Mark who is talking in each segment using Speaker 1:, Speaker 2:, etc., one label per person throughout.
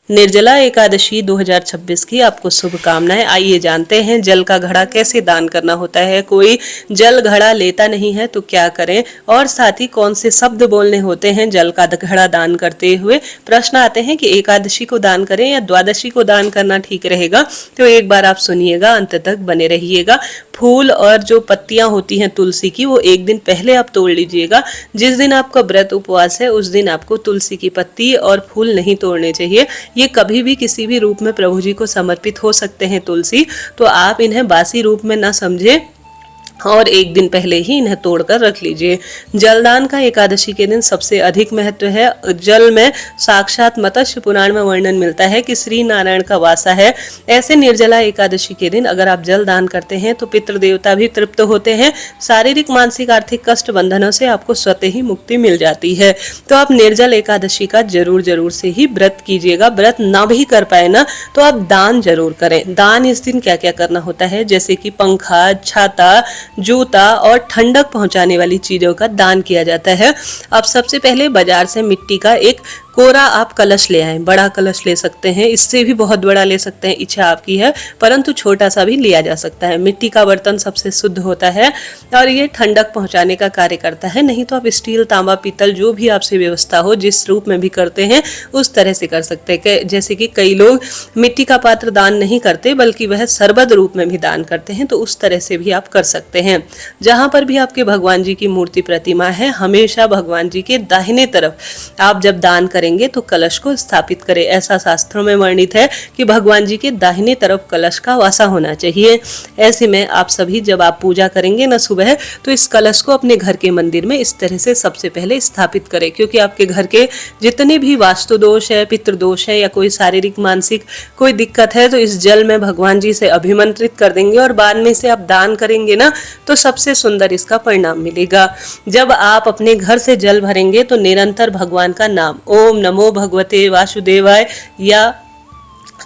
Speaker 1: निर्जला एकादशी 2026 की आपको शुभकामनाएं। आइए जानते हैं जल का घड़ा कैसे दान करना होता है। कोई जल घड़ा लेता नहीं है तो क्या करें, और साथ ही कौन से शब्द बोलने होते हैं जल का घड़ा दान करते हुए। प्रश्न आते हैं कि एकादशी को दान करें या द्वादशी को दान करना ठीक रहेगा, तो एक बार आप सुनिएगा, अंत तक बने रहिएगा। फूल और जो पत्तियां होती हैं तुलसी की, वो एक दिन पहले आप तोड़ लीजिएगा। जिस दिन आपका व्रत उपवास है उस दिन आपको तुलसी की पत्ती और फूल नहीं तोड़ने चाहिए। ये कभी भी किसी भी रूप में प्रभु जी को समर्पित हो सकते हैं तुलसी, तो आप इन्हें बासी रूप में ना समझे और एक दिन पहले ही इन्हें तोड़कर रख लीजिए। जलदान का एकादशी के दिन सबसे अधिक महत्व है। जल में साक्षात मत्स्य पुराण में वर्णन मिलता है कि श्री नारायण का वासा है। ऐसे निर्जला एकादशी के दिन अगर आप जल दान करते हैं तो पितृदेवता भी तृप्त होते हैं। शारीरिक मानसिक आर्थिक कष्ट बंधनों से आपको स्वतः ही मुक्ति मिल जाती है। तो आप निर्जल एकादशी का जरूर से ही व्रत कीजिएगा। व्रत ना भी कर पाए ना तो आप दान जरूर करें। दान इस दिन क्या क्या करना होता है, जैसे कि पंखा, छाता, जूता और ठंडक पहुंचाने वाली चीजों का दान किया जाता है। अब सबसे पहले बाजार से मिट्टी का एक कोरा आप कलश ले आए। बड़ा कलश ले सकते हैं, इससे भी बहुत बड़ा ले सकते हैं, इच्छा आपकी है, परंतु छोटा सा भी लिया जा सकता है। मिट्टी का बर्तन सबसे शुद्ध होता है और ये ठंडक पहुंचाने का कार्य करता है। नहीं तो आप स्टील, तांबा, पीतल जो भी आपसे व्यवस्था हो, जिस रूप में भी करते हैं उस तरह से कर सकते हैं। जैसे कि कई लोग मिट्टी का पात्र दान नहीं करते बल्कि वह सरबत रूप में भी दान करते हैं, तो उस तरह से भी आप कर सकते हैं। जहां पर भी आपके भगवान जी की मूर्ति प्रतिमा है, हमेशा भगवान जी के दाहिने तरफ आप जब दान करें तो कलश को स्थापित करें। ऐसा शास्त्रों में वर्णित है कि भगवान जी के दाहिने तरफ कलश का वासा होना चाहिए। ऐसे में आप सभी जब आप पूजा करेंगे ना सुबह, तो इस कलश को अपने घर के मंदिर में इस तरह से सबसे पहले स्थापित करें, क्योंकि आपके घर के जितने भी वास्तु दोष है, पितृदोष है या कोई शारीरिक मानसिक कोई दिक्कत है, तो इस जल में भगवान जी से अभिमंत्रित कर देंगे और बाद में से आप दान करेंगे ना तो सबसे सुंदर इसका परिणाम मिलेगा। जब आप अपने घर से जल भरेंगे तो निरंतर भगवान का नाम ओम नमो भगवते वासुदेवाय या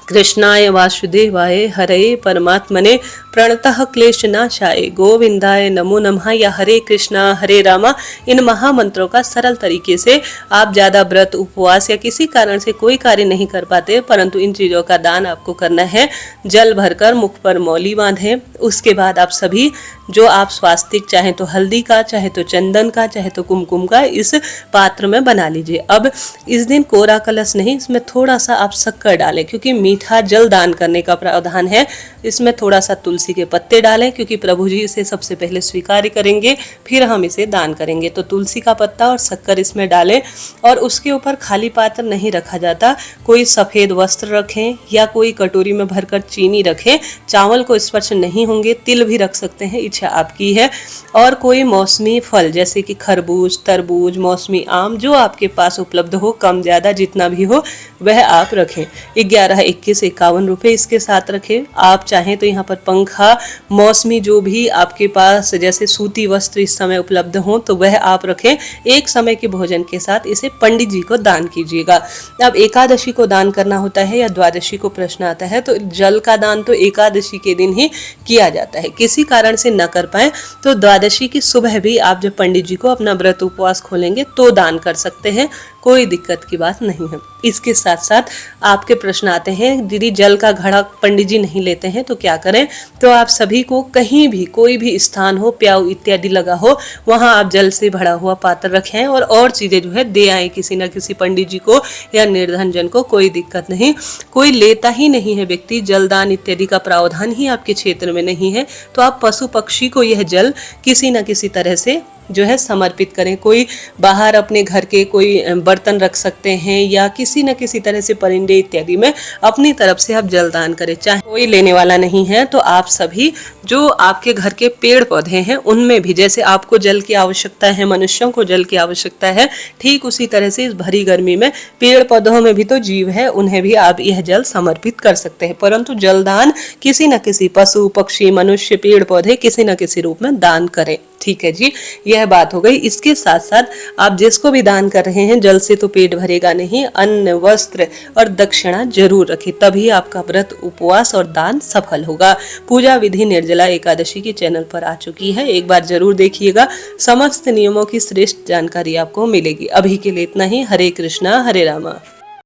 Speaker 1: कृष्णाय वासुदेवाय हरे परमात्मने प्रणतः क्लेशनाशाय गोविंदाय नमो नमः या हरे कृष्णा हरे रामा, इन महामंत्रों का सरल तरीके से आप ज़्यादा व्रत उपवास या किसी कारण से कोई कार्य नहीं कर पाते, परंतु इन चीज़ों का दान आपको करना है। जल भरकर मुख पर मौली बांधें। उसके बाद आप सभी जो आप स्वास्तिक, चाहे तो हल्दी का, चाहे तो चंदन का, चाहे तो कुमकुम का, इस पात्र में बना लीजिए। अब इस दिन कोरा कलश नहीं, इसमें थोड़ा सा आप शक्कर डालें, क्योंकि मीठा जल दान करने का प्रावधान है। इसमें थोड़ा सा तुलसी के पत्ते डालें, क्योंकि प्रभु जी इसे सबसे पहले स्वीकार करेंगे, फिर हम इसे दान करेंगे। तो तुलसी का पत्ता और शक्कर इसमें डालें और उसके ऊपर खाली पात्र नहीं रखा जाता। कोई सफ़ेद वस्त्र रखें या कोई कटोरी में भरकर चीनी रखें। चावल को स्पर्श नहीं होंगे, तिल भी रख सकते हैं, इच्छा आपकी है। और कोई मौसमी फल जैसे कि खरबूज, तरबूज, मौसमी आम जो आपके पास उपलब्ध हो, कम ज़्यादा जितना भी हो वह आप रखें। 11, 21, 51 रुपये इसके साथ रखें। आप चाहें तो यहाँ पर पंखा, मौसमी जो भी आपके पास जैसे सूती वस्त्र इस समय उपलब्ध हो तो वह आप रखें। एक समय के भोजन के साथ इसे पंडित जी को दान कीजिएगा। अब एकादशी को दान करना होता है या द्वादशी को प्रश्न आता है, तो जल का दान तो एकादशी के दिन ही किया जाता है। किसी कारण से न कर पाए तो द्वादशी की सुबह भी आप जब पंडित जी को अपना व्रत उपवास खोलेंगे तो दान कर सकते हैं, कोई दिक्कत की बात नहीं है। इसके साथ साथ आपके प्रश्न आते हैं, दीदी जल का घड़ा पंडित जी नहीं लेते हैं तो क्या करें। तो आप सभी को कहीं भी कोई भी स्थान हो, प्याऊ इत्यादि लगा हो, वहाँ आप जल से भरा हुआ पात्र रखें और चीज़ें जो है दे आए किसी न किसी पंडित जी को या निर्धन जन को, कोई दिक्कत नहीं। कोई लेता ही नहीं है व्यक्ति, जलदान इत्यादि का प्रावधान ही आपके क्षेत्र में नहीं है, तो आप पशु पक्षी को यह जल किसी न किसी तरह से जो है समर्पित करें। कोई बाहर अपने घर के कोई बर्तन रख सकते हैं या किसी न किसी तरह से परिंदे इत्यादि में अपनी तरफ से आप जलदान करें। चाहे कोई लेने वाला नहीं है तो आप सभी जो आपके घर के पेड़ पौधे हैं उनमें भी, जैसे आपको जल की आवश्यकता है, मनुष्यों को जल की आवश्यकता है, ठीक उसी तरह से इस भरी गर्मी में पेड़ पौधों में भी तो जीव है, उन्हें भी आप यह जल समर्पित कर सकते हैं। परंतु जलदान किसी न किसी पशु पक्षी, मनुष्य, पेड़ पौधे किसी न किसी रूप में दान करें। ठीक है जी, यह बात हो गई। इसके साथ साथ आप जिसको भी दान कर रहे हैं, जल से तो पेट भरेगा नहीं, अन्न, वस्त्र और दक्षिणा जरूर रखें, तभी आपका व्रत, उपवास और दान सफल होगा। पूजा विधि निर्जला एकादशी के चैनल पर आ चुकी है, एक बार जरूर देखिएगा। समस्त नियमों की श्रेष्ठ जानकारी आपको मिलेगी। अभी के लिए इतना ही। हरे कृष्णा हरे रामा।